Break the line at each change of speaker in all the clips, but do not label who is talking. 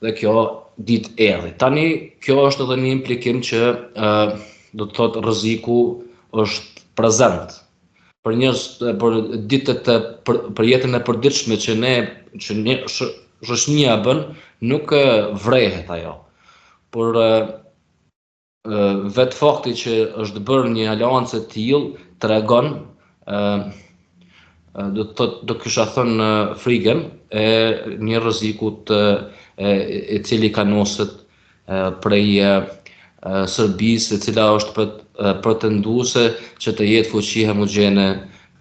dhe kjo ditë erdhi. Tani kjo është edhe një implikim që do të thotë rreziku është prezent. Për ditët për jetën e përditshme që shoqënia bën, nuk vrehet ajo. Por vetë fakti që është bërë një aleancë e tillë tregon do kisha thënë frikën e një rrezikut i cili ka noset prej Serbisë, e cila është pretenduese që të jetë fuqi homogjene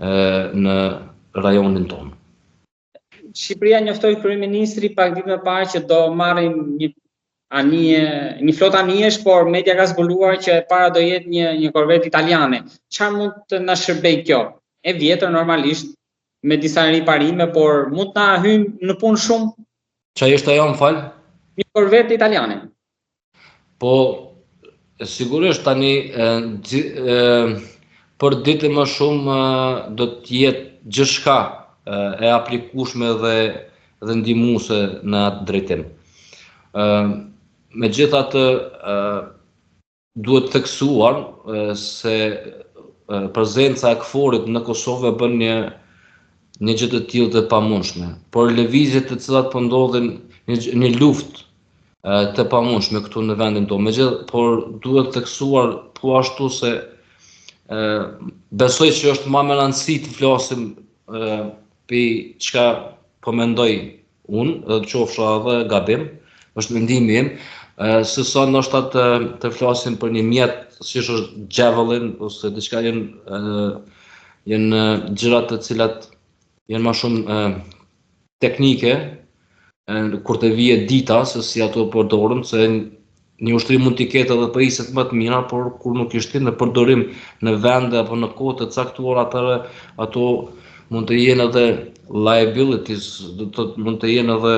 në rajonin tonë.
Shqipëria njoftoi kryeministri pak ditë më parë që do marrin një flotë anijesh, por media ka zbuluar që e para do jetë një korvet italiane. Çfarë mund të na shërbej kjo? E vjetër normalisht me disa riparime, por mund të na hyjë në punë shumë?
Çfarë është ajo, më fal?
Një korvet italiane.
Po sigurisht tani për ditë më shumë do të jetë gjithçka e aplikueshme dhe ndihmuese në atë drejtim. Megjithatë duhet theksuar se prezenca e KFOR-it në Kosovë bën një gjë të tillë të pamundshme, por lëvizjet të cilat po ndodhin një luftë të pamundshme këtu në vendin tonë. Por duhet theksuar po ashtu se besoj që është më me rëndësi të flasim për çka po mendoj unë, dhe qofsha edhe gabim, është mendimi im, se sa ndoshta të flasim për një mjet siç është Javelin ose diçka janë gjëra të cilat janë më shumë teknike, kur të vije dita se si ato përdoren, se një ushtrim mund t'i ketë edhe priset më të mira, por kur nuk i shtin në përdorim në vende apo në kohë të caktuara, atëherë ato mund të jenë edhe liabilities, do të thotë mund të jenë edhe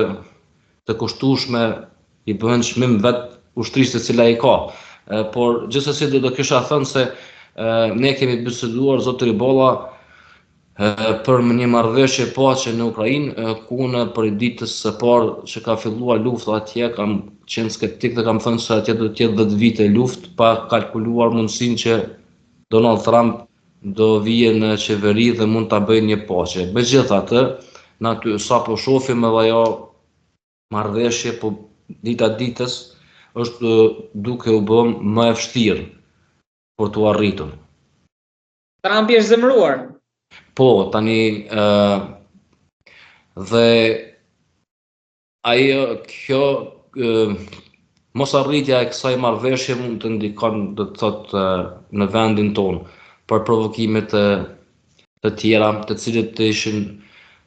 të kushtueshme, i bëhen çmim vetë ushtrisë e cila i ka. Por gjithsesi do kisha thënë se ne kemi biseduar zoti Riballa për një marrëveshje paqe në Ukrainë, ku në për ditës së parë që ka filluar lufta atje kam qenë skeptik dhe kam thënë se atje do të jetë 10 vite luftë, pa kalkuluar mundësinë që Donald Trump do vijë në qeveri dhe mund ta bëjë një paqe. Megjithatë, naty sapo shohim edhe ajo marrëveshje, po dita ditës është duke u bën më e vështirë për t'u arritur.
Trumpi është zemëruar.
Po, tani dhe kjo mos arritja e kësaj marrëveshje mund të ndikon, do të thotë, në vendin tonë për provokime të tjera, të cilat ishin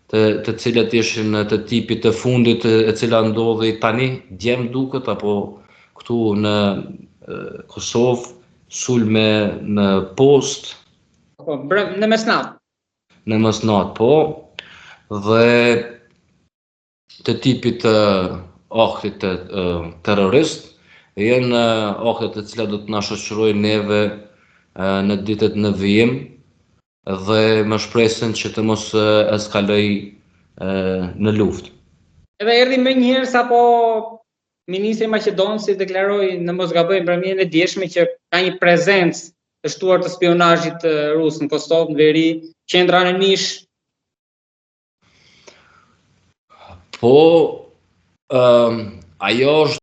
të tipit të fundit, e cila ndodhi tani djem duket, apo këtu në Kosovë, sulme në post,
në mesnatë.
Në mesnatë, po, dhe të tipit të aktit terrorist, janë aktet të cilat do të na shoqërojnë neve në ditët në vijim dhe më shpresin që të mos eskaloj në luftë.
Edhe erdhi më njëherë sapo ministri maqedon si deklaroi në mos gaboj mbrëmjen e dieshme që ka një prezencë të shtuar të spionazhit rus në Kosovë, në veri, qendra në Nish.
Po, ajo është